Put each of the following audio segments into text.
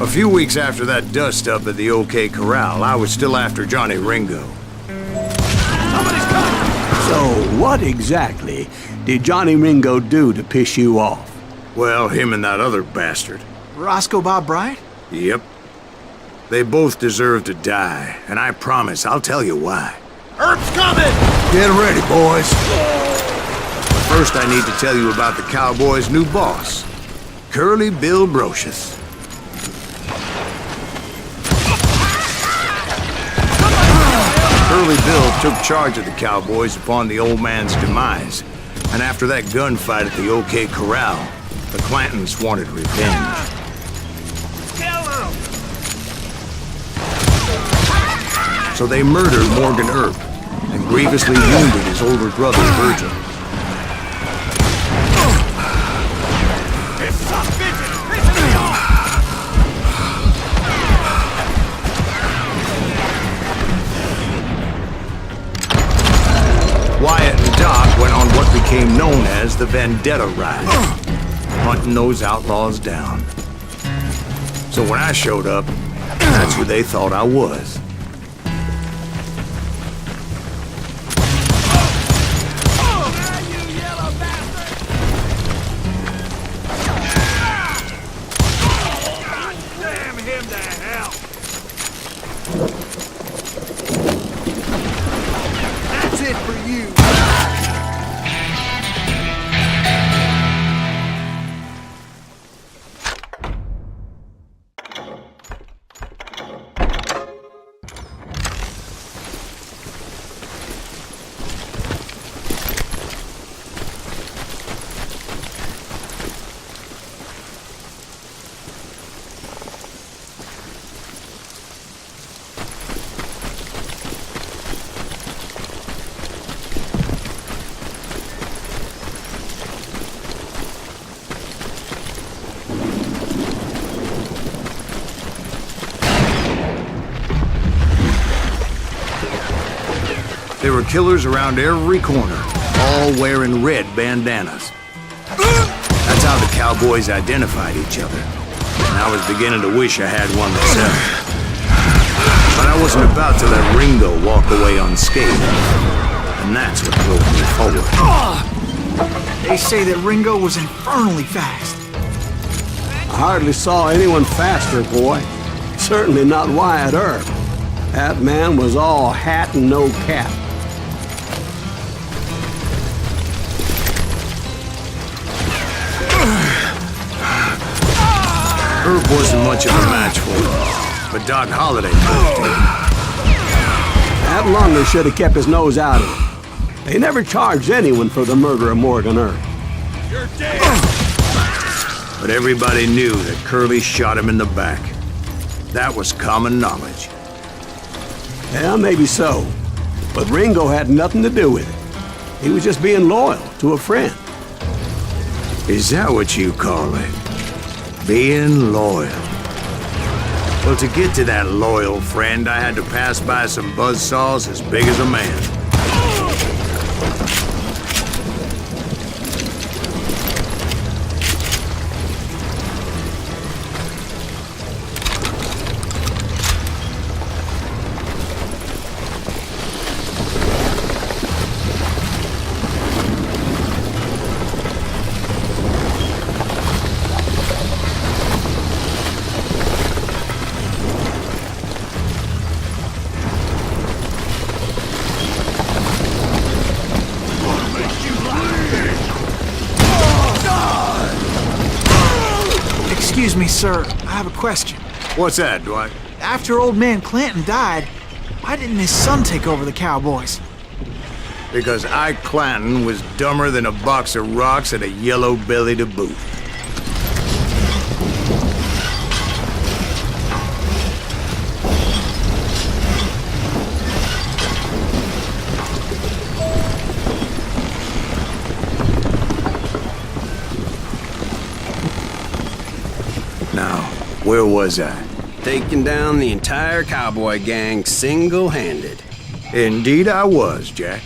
A few weeks after that dust-up at the OK Corral, I was still after Johnny Ringo. Somebody's coming! So, what exactly did Johnny Ringo do to piss you off? Well, him and that other bastard. Roscoe Bob Bryant? Yep. They both deserve to die, and I promise I'll tell you why. Earp's coming! Get ready, boys. But first I need to tell you about the Cowboys' new boss, Curly Bill Brocious. Curly Bill took charge of the Cowboys upon the old man's demise, and after that gunfight at the OK Corral, the Clantons wanted revenge. So they murdered Morgan Earp and grievously wounded his older brother, Virgil. Wyatt and Doc went on what became known as the Vendetta Ride, hunting those outlaws down. So when I showed up, that's who they thought I was. That's it for you! There were killers around every corner, all wearing red bandanas. That's how the Cowboys identified each other. And I was beginning to wish I had one myself. But I wasn't about to let Ringo walk away unscathed. And that's what drove me forward. They say that Ringo was infernally fast. I hardly saw anyone faster, boy. Certainly not Wyatt Earp. That man was all hat and no cap. Earp wasn't much of a match for him, but Doc Holliday could have taken him. That Lunger should have kept his nose out of it. They never charged anyone for the murder of Morgan Earp. You're dead! But everybody knew that Curly shot him in the back. That was common knowledge. Yeah, maybe so. But Ringo had nothing to do with it. He was just being loyal to a friend. Is that what you call it? Being loyal? Well, to get to that loyal friend, I had to pass by some buzzsaws as big as a man. Excuse me, sir. I have a question. What's that, Dwight? After old man Clanton died, why didn't his son take over the Cowboys? Because Ike Clanton was dumber than a box of rocks and a yellow belly to boot. Now, where was I? Taking down the entire cowboy gang single-handed. Indeed I was, Jack.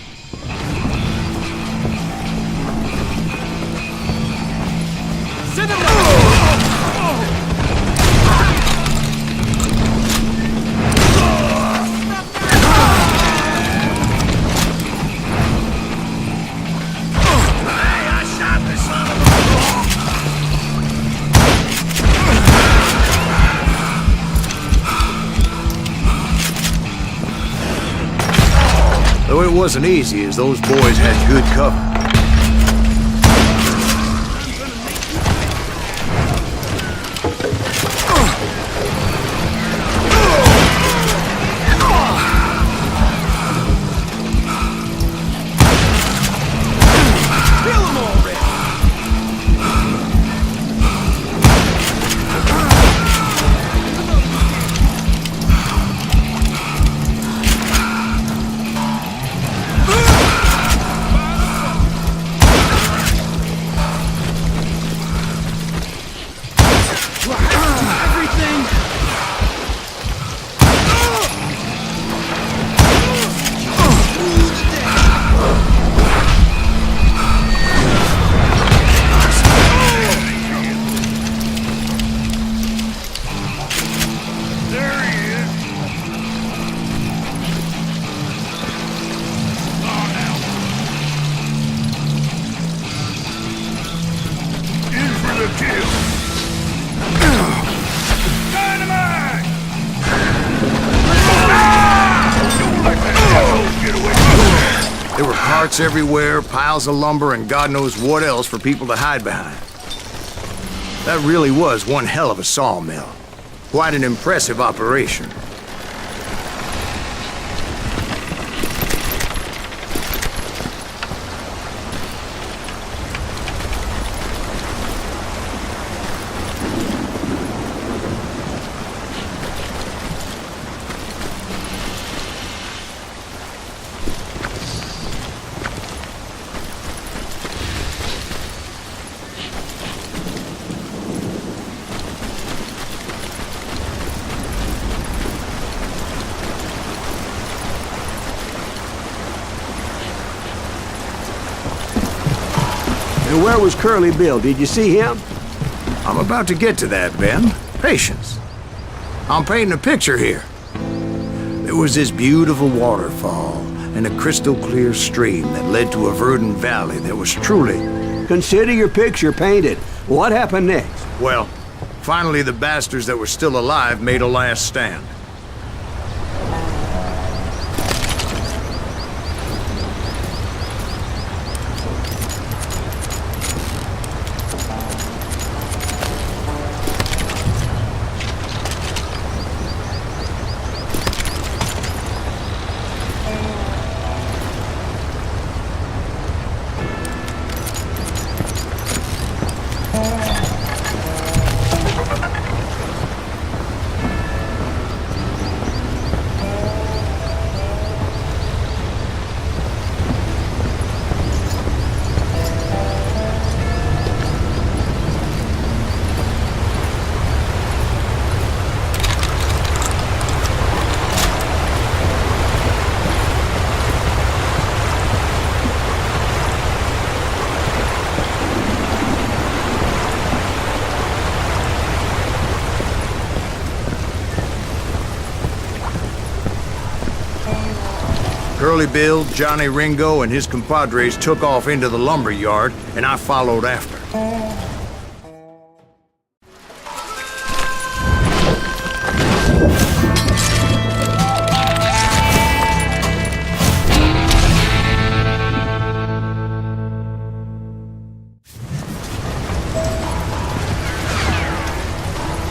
it wasn't easy, as those boys had good cover. There were carts everywhere, piles of lumber, and God knows what else for people to hide behind. That really was one hell of a sawmill. Quite an impressive operation. And where was Curly Bill? Did you see him? I'm about to get to that, Ben. Patience. I'm painting a picture here. There was this beautiful waterfall and a crystal clear stream that led to a verdant valley that was truly... Consider your picture painted. What happened next? Well, finally the bastards that were still alive made a last stand. Curly Bill, Johnny Ringo, and his compadres took off into the lumber yard, and I followed after.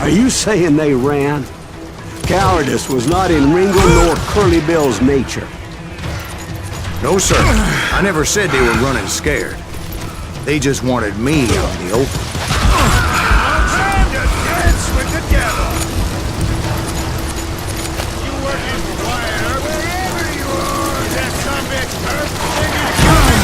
Are you saying they ran? Cowardice was not in Ringo nor Curly Bill's nature. No, sir. I never said they were running scared. They just wanted me out in the open. Time to dance with the devil! You working for Wyatt Earp? Wherever you are, that sumbitch Earp, they're gonna kill me!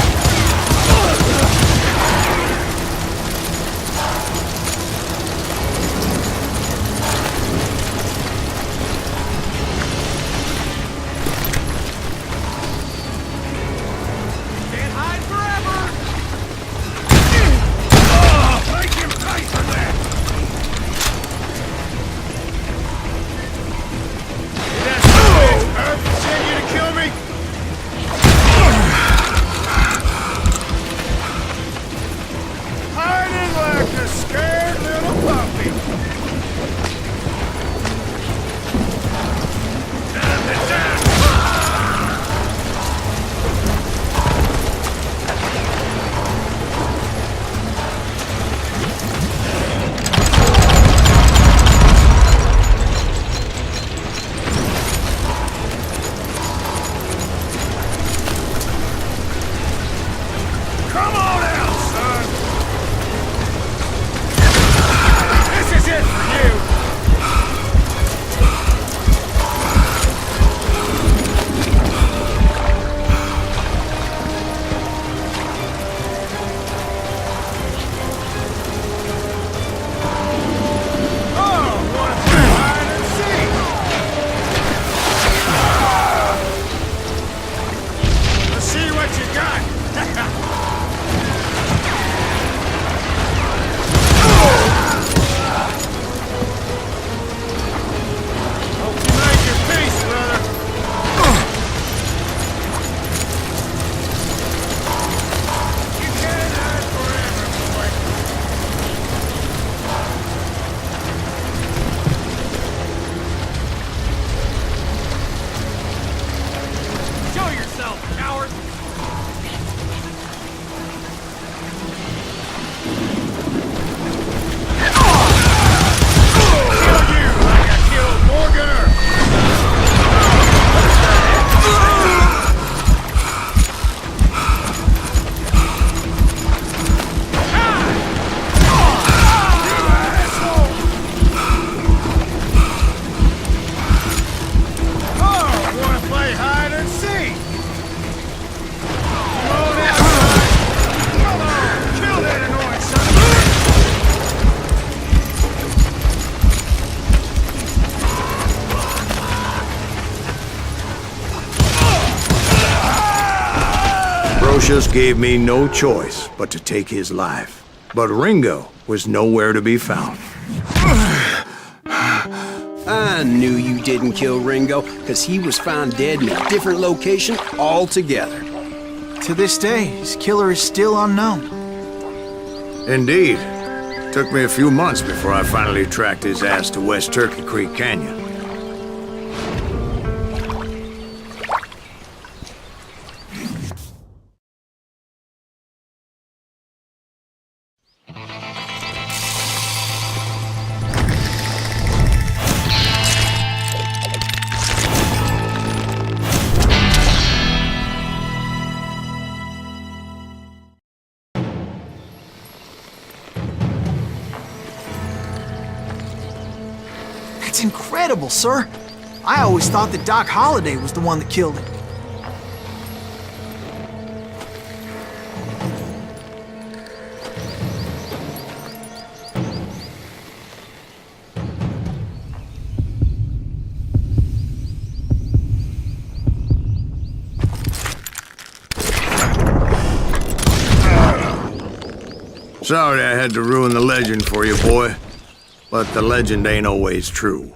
Can't hide forever! Oh, thank you! Lucius gave me no choice but to take his life. But Ringo was nowhere to be found. I knew you didn't kill Ringo, because he was found dead in a different location altogether. To this day, his killer is still unknown. Indeed. Took me a few months before I finally tracked his ass to West Turkey Creek Canyon. That's incredible, sir. I always thought that Doc Holliday was the one that killed him. Sorry I had to ruin the legend for you, boy. But the legend ain't always true.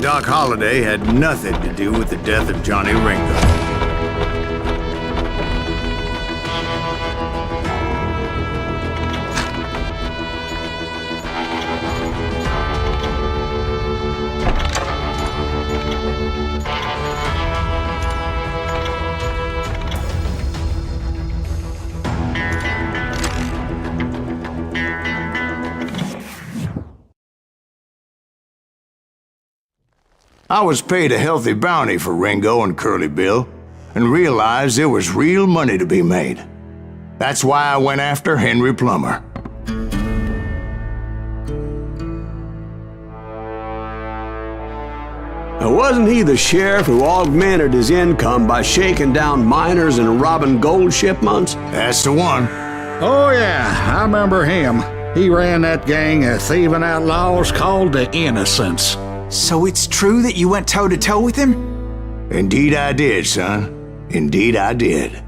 Doc Holliday had nothing to do with the death of Johnny Ringo. I was paid a healthy bounty for Ringo and Curly Bill, and realized there was real money to be made. That's why I went after Henry Plummer. Now, wasn't he the sheriff who augmented his income by shaking down miners and robbing gold shipments? That's the one. Oh, yeah, I remember him. He ran that gang of thieving outlaws called the Innocents. So it's true that you went toe-to-toe with him? Indeed I did, son. Indeed I did.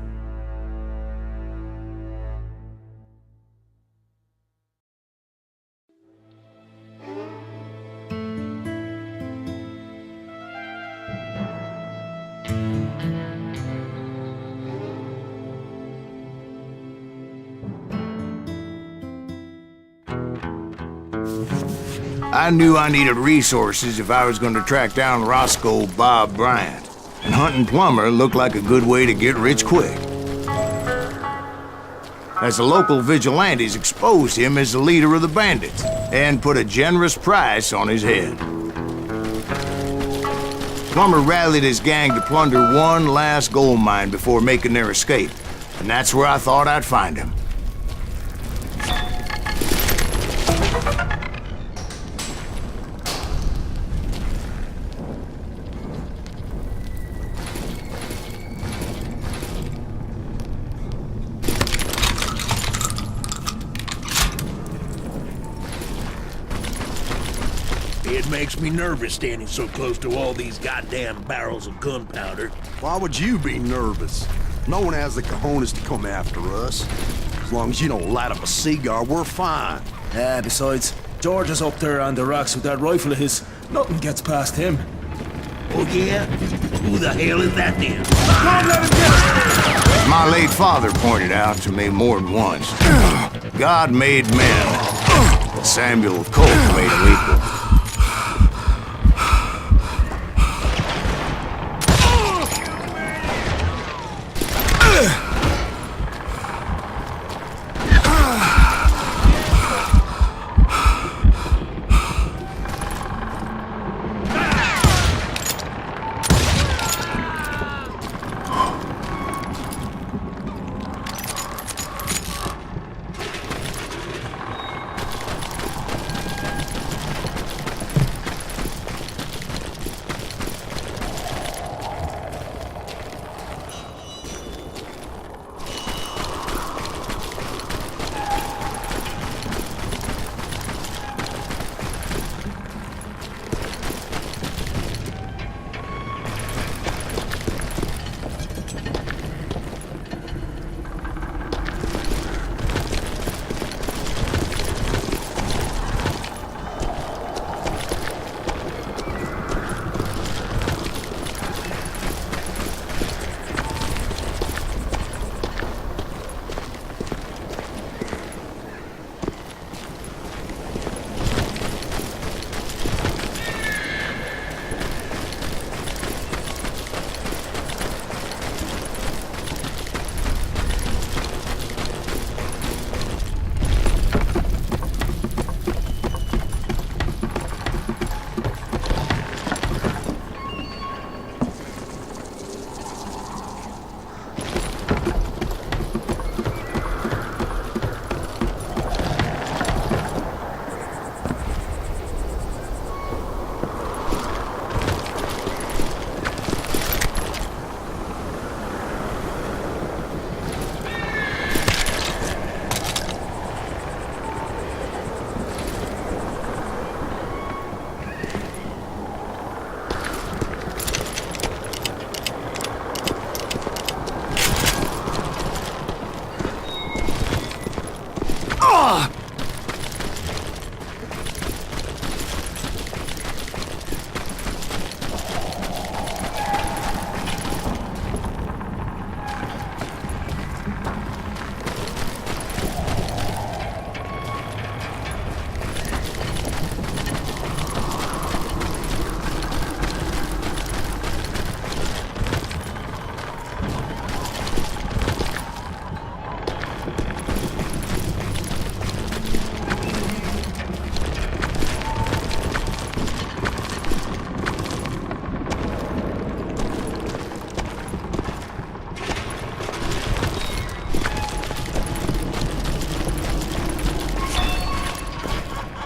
I knew I needed resources if I was going to track down Roscoe Bob Bryant, and hunting Plummer looked like a good way to get rich quick. As the local vigilantes exposed him as the leader of the bandits, and put a generous price on his head. Plummer rallied his gang to plunder one last gold mine before making their escape, and that's where I thought I'd find him. It makes me nervous standing so close to all these goddamn barrels of gunpowder. Why would you be nervous? No one has the cojones to come after us. As long as you don't light up a cigar, we're fine. Yeah, besides, George is up there on the rocks with that rifle of his. Nothing gets past him. Oh yeah? Who the hell is that then? As my late father pointed out to me more than once, God made men, but Samuel of Colt made them equal.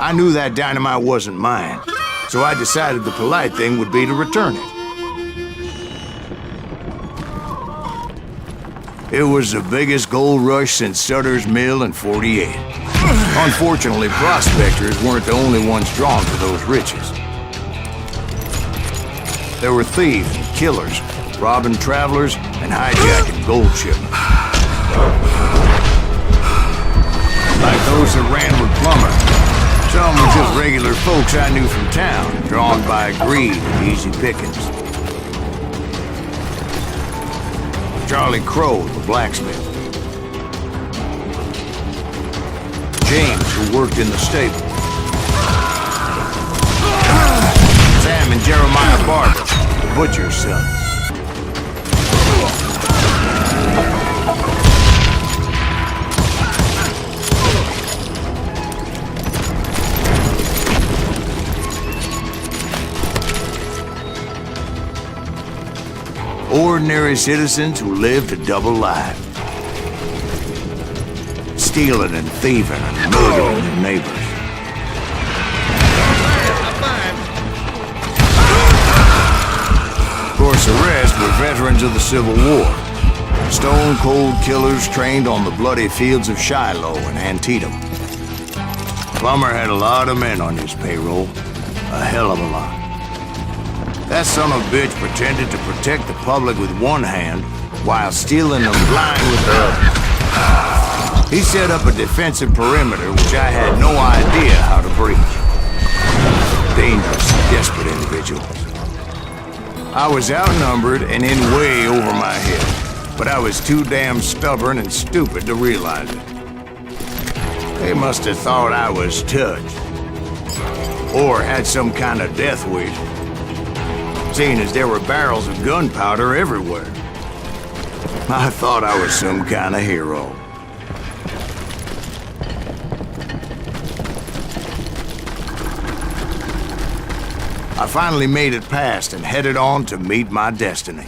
I knew that dynamite wasn't mine, so I decided the polite thing would be to return it. It was the biggest gold rush since Sutter's Mill in '48. Unfortunately, prospectors weren't the only ones drawn to those riches. There were thieves and killers, robbing travelers and hijacking gold shipments. Like those that ran with Plummer. Some were just regular folks I knew from town, drawn by greed and easy pickings. Charlie Crow, the blacksmith. James, who worked in the stable. Sam and Jeremiah Barber, the butcher's sons. Ordinary citizens who lived a double life. Stealing and thieving and murdering their neighbors. Of course, the rest were veterans of the Civil War. Stone-cold killers trained on the bloody fields of Shiloh and Antietam. Plummer had a lot of men on his payroll. A hell of a lot. That son of a bitch pretended to protect the public with one hand while stealing them blind with the other. He set up a defensive perimeter which I had no idea how to breach. Dangerous, desperate individuals. I was outnumbered and in way over my head, but I was too damn stubborn and stupid to realize it. They must have thought I was touched. Or had some kind of death wish. Seeing as there were barrels of gunpowder everywhere. I thought I was some kind of hero. I finally made it past and headed on to meet my destiny.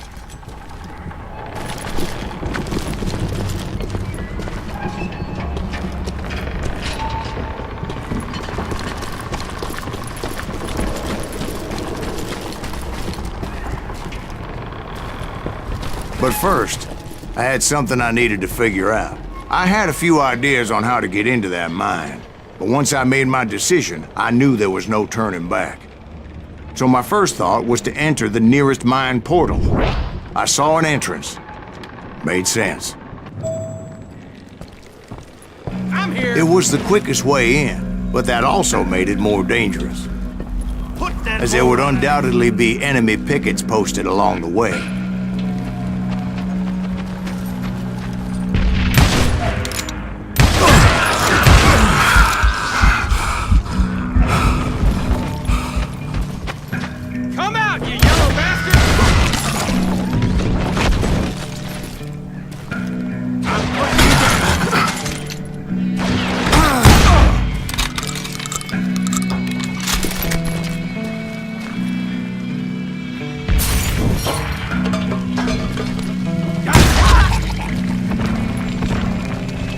But first, I had something I needed to figure out. I had a few ideas on how to get into that mine, but once I made my decision, I knew there was no turning back. So my first thought was to enter the nearest mine portal. I saw an entrance. Made sense. I'm here. It was the quickest way in, but that also made it more dangerous, as there would undoubtedly be enemy pickets posted along the way.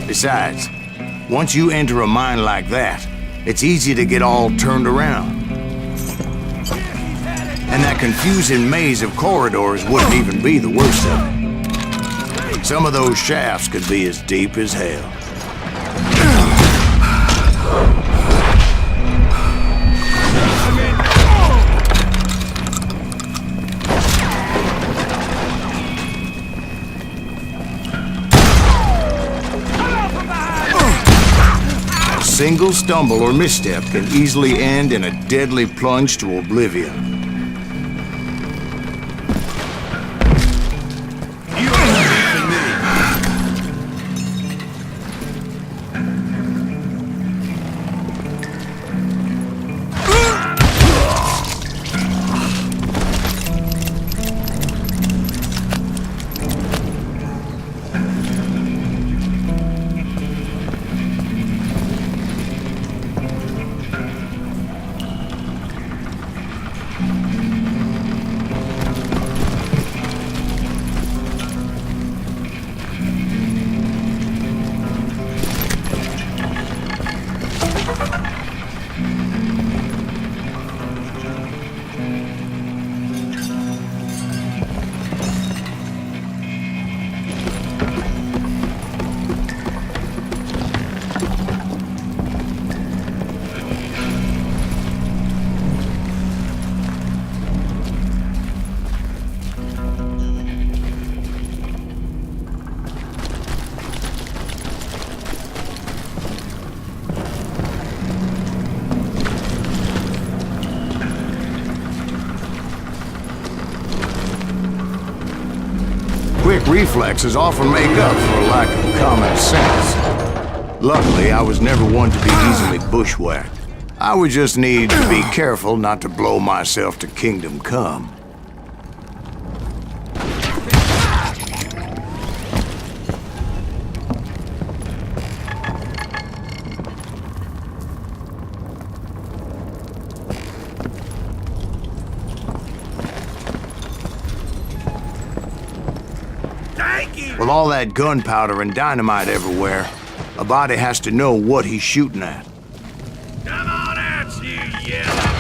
Besides, once you enter a mine like that, it's easy to get all turned around. And that confusing maze of corridors wouldn't even be the worst of it. Some of those shafts could be as deep as hell. single stumble or misstep can easily end in a deadly plunge to oblivion. Quick reflexes often make up for a lack of common sense. Luckily, I was never one to be easily bushwhacked. I would just need to be careful not to blow myself to kingdom come. With all that gunpowder and dynamite everywhere, a body has to know what he's shooting at. Come on out, you yellow!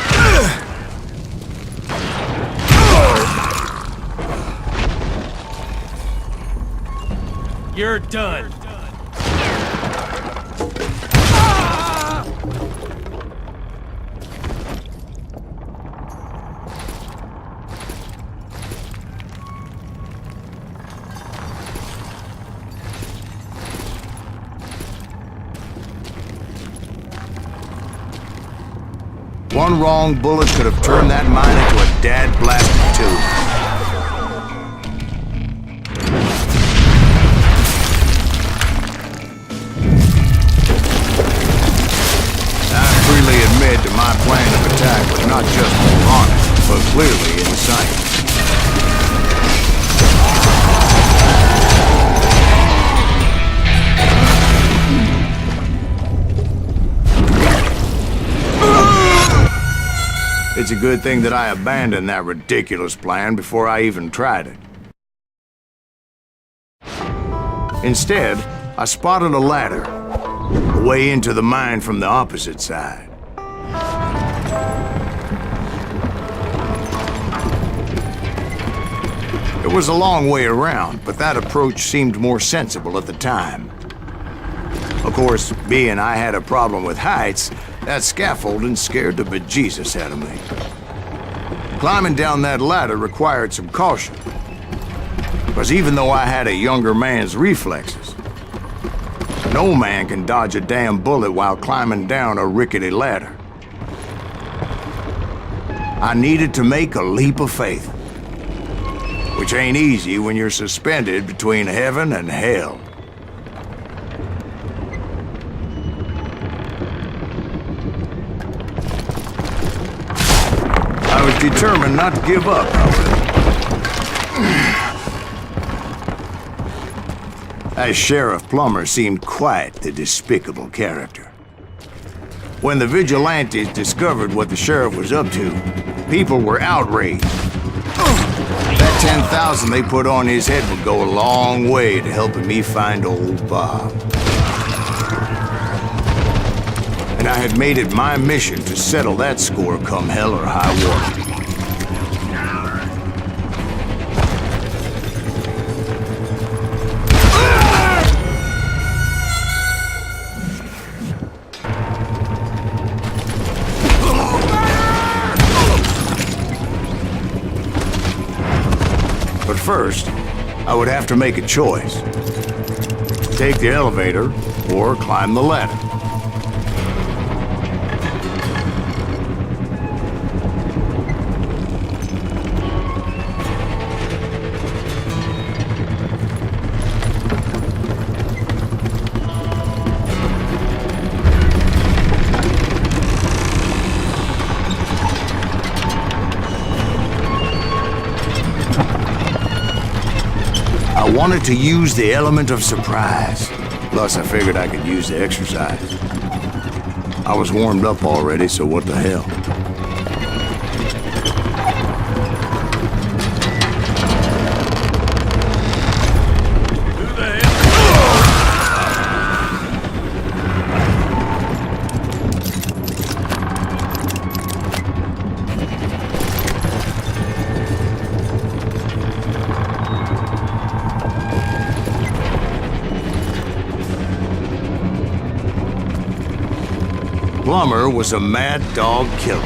You're done. One wrong bullet could have turned that mine into a dad-blasted tube. I freely admit that my plan of attack was not just moronic, but clearly insane. It's a good thing that I abandoned that ridiculous plan before I even tried it. Instead, I spotted a ladder, a way into the mine from the opposite side. It was a long way around, but that approach seemed more sensible at the time. Of course, being I had a problem with heights, that scaffolding scared the bejesus out of me. Climbing down that ladder required some caution, because even though I had a younger man's reflexes, no man can dodge a damn bullet while climbing down a rickety ladder. I needed to make a leap of faith, which ain't easy when you're suspended between heaven and hell. I was determined not to give up, however. As Sheriff Plummer seemed quite the despicable character. When the vigilantes discovered what the sheriff was up to, people were outraged. That 10,000 they put on his head would go a long way to helping me find old Bob. And I had made it my mission to settle that score come hell or high water. But first, I would have to make a choice. Take the elevator or climb the ladder. wanted to use the element of surprise. Plus, I figured I could use the exercise. I was warmed up already, so what the hell? Plummer was a mad dog killer,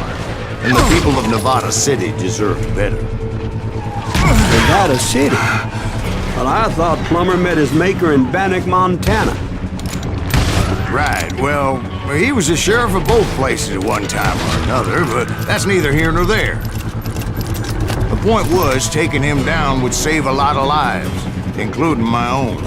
and the people of Nevada City deserved better. Nevada City? Well, I thought Plummer met his maker in Bannock, Montana. Right, well, he was the sheriff of both places at one time or another, but that's neither here nor there. The point was, taking him down would save a lot of lives, including my own.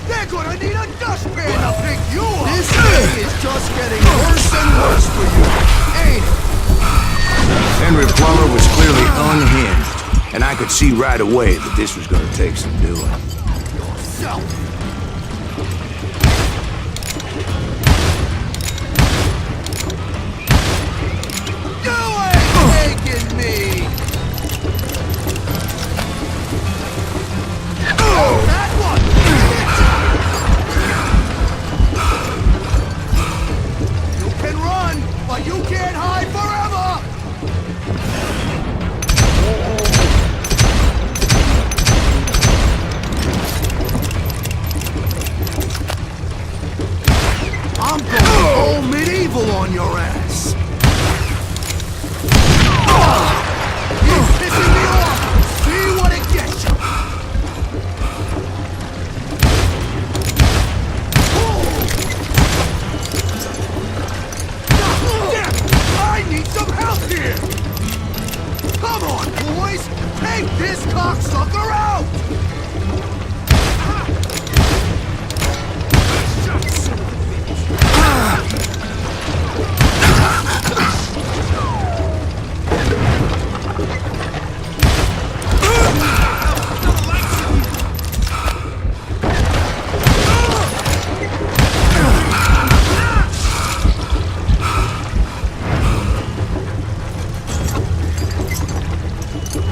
They're gonna need a dustpan to pick you up! This thing is just getting worse and worse for you, ain't it? Henry Plummer was clearly unhinged, and I could see right away that this was gonna take some doing. Yourself! You ain't taking me! Oh, that one! You can run, but you can't hide forever! I'm going all medieval on your ass! You're pissing me off! See what it gets you! I need some help here! Come on, boys! Take this cocksucker out!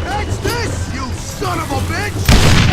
Catch this, you son of a bitch!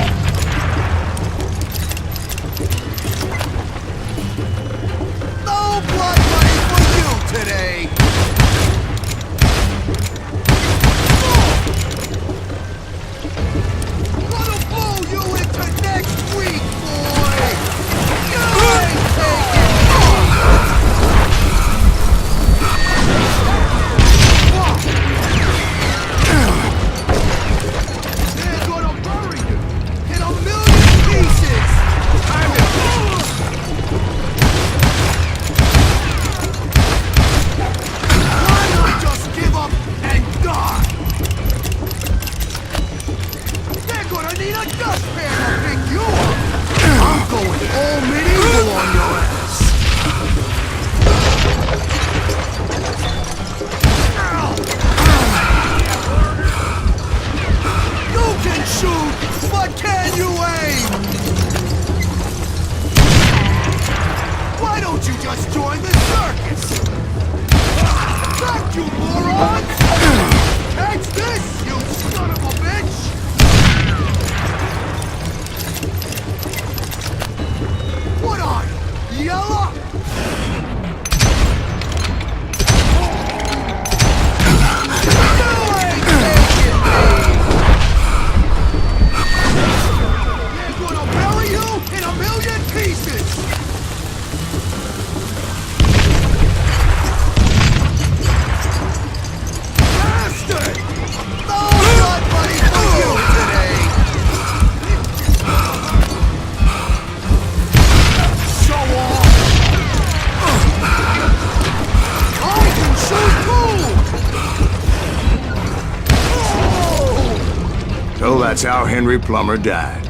So that's how Henry Plummer died.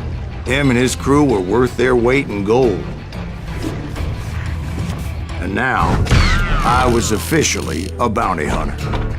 Him and his crew were worth their weight in gold. And now, I was officially a bounty hunter.